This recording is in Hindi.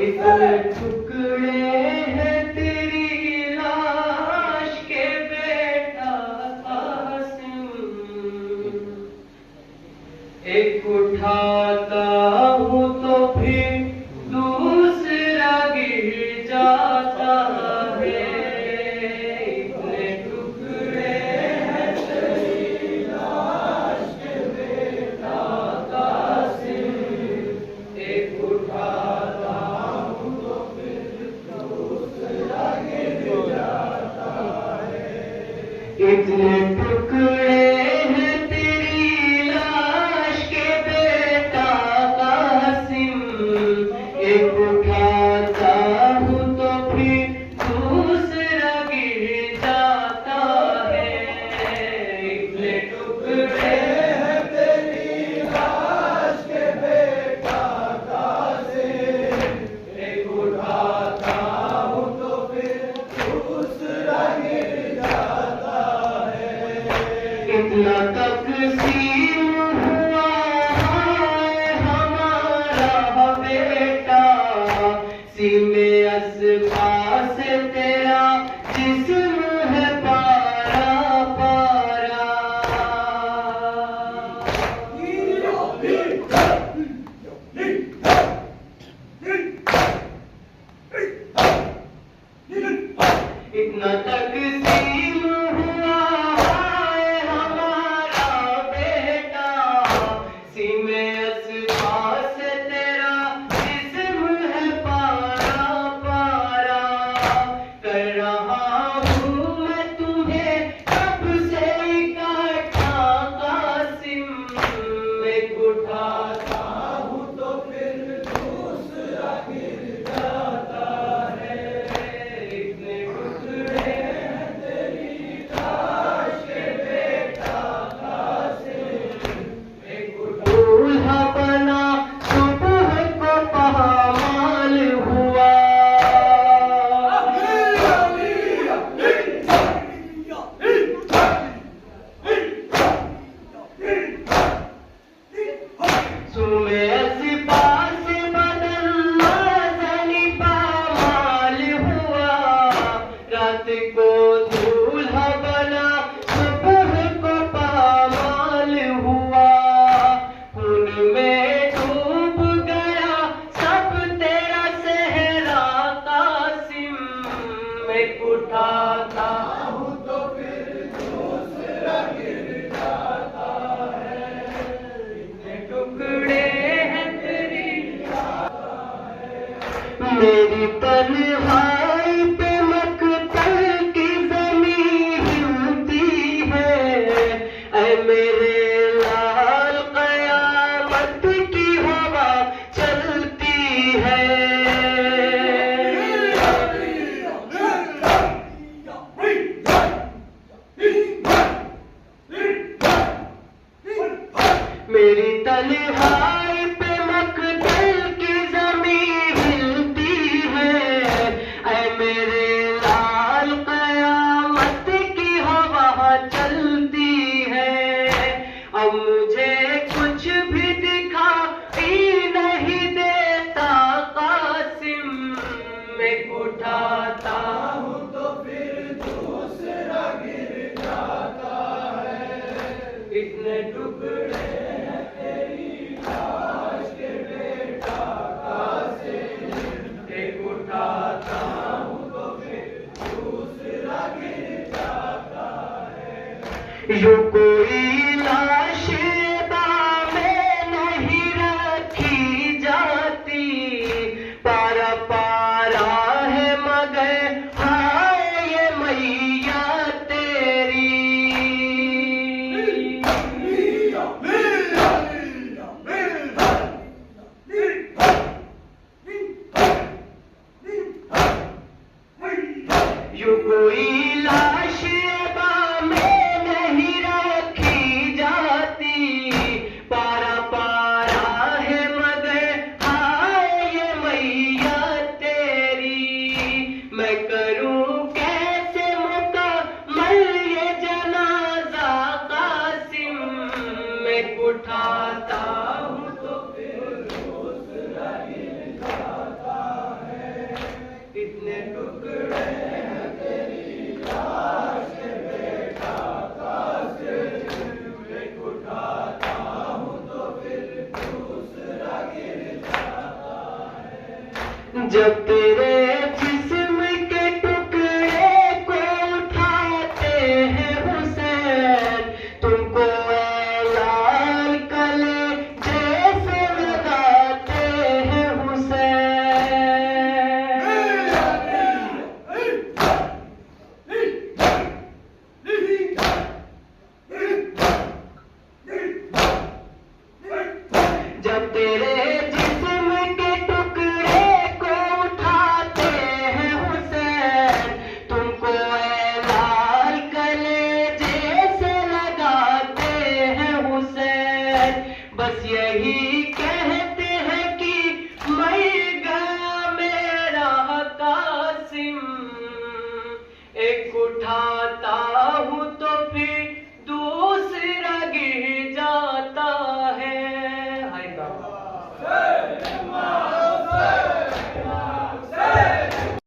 इतने टुकड़े हैं तेरी लाश के बेटा कासिम, एक उठाता हूँ तो फिर दूसरा गिर जाता है। इतने टुकड़े हैं तेरी लाश के बेटा कासिम, एक उठाता हूँ तो फिर दूसरा गिर जाता है। इतने टुकड़े हैं तेरी लाश के बेटा कासिम, एक उठाता हूँ तो फिर दूसरा गिर जाता है। इतने टुकड़े हैं तेरी लाश के बेटा कासिम, एक उठाता हूँ तो फिर दूसरा गिर जाता है। इतना तकसीम हुआ है हमारा बेटा, सीने अस्बा से तेरा जिस्म है पारा पारा। इतना तकसीम हुआ है हमारा बेटा, सीने अस्बा से तेरा जिस्म है पारा पारा। कर रहा हूँ मैं तुम्हें कब से इकट्ठा कासिम, एक उठाता हूँ तो फिर दूसरा गिर जाता है। इतने टुकड़े हैं तेरी लाश के बेटा कासिम, एक दूल्हा बना सुबह को पामाल हुआ। सुमे अस्बा से बदन नाज़नी पामाल हुआ, रात को दूल्हा बना सुबह को पामाल हुआ। खून में डूब गया सब तेरा सेहरा कासिम, एक उठाता हूँ तो फिर दूसरा गिर जाता है। इतने टुकड़े हैं तेरी मेरी तन्हाई पे मकतल की ज़मीं हिलती है। ऐ मेरे लाल क़यामत की हवा चलती है। मेरी तन्हाई पे मकतल की ज़मीं हिलती है। ऐ मेरे लाल क़यामत की हवा चलती है। अब मुझे कुछ भी दिखाई नहीं देता कासिम, मैं उठाता हूँ तो फिर दूसरा गिर जाता है। इतने टुकड़े हैं तेरी लाश के बेटा कासिम, एक उठाता हूँ तो फिर दूसरा गिर जाता है। यूं कोई लाश दामे नहीं रखी जाती, पारा पारा है मगर हाय ये मैया तेरी। यूं कोई लाश दामे नहीं रखी जाती, पारा पारा है मगर हाय ये मैया तेरी। मैं करूं कैसे मुकम्मल ये जनाजा कासिम, मैं उठाता हूँ तो फिर दूसरा गिर जाता जब तेरे जिस्म के टुकड़े को उठाते हैं हुसैन, तुमको ऐ लाल कले जैसे लगाते हैं हुसैन। जब तेरे जिस्म के टुकड़े को उठाते हैं हुसैन, तुमको ऐ लाल कले जैसे लगाते हैं हुसैन। बस यही कहते हैं कि मर गया मेरा कासिम, एक उठा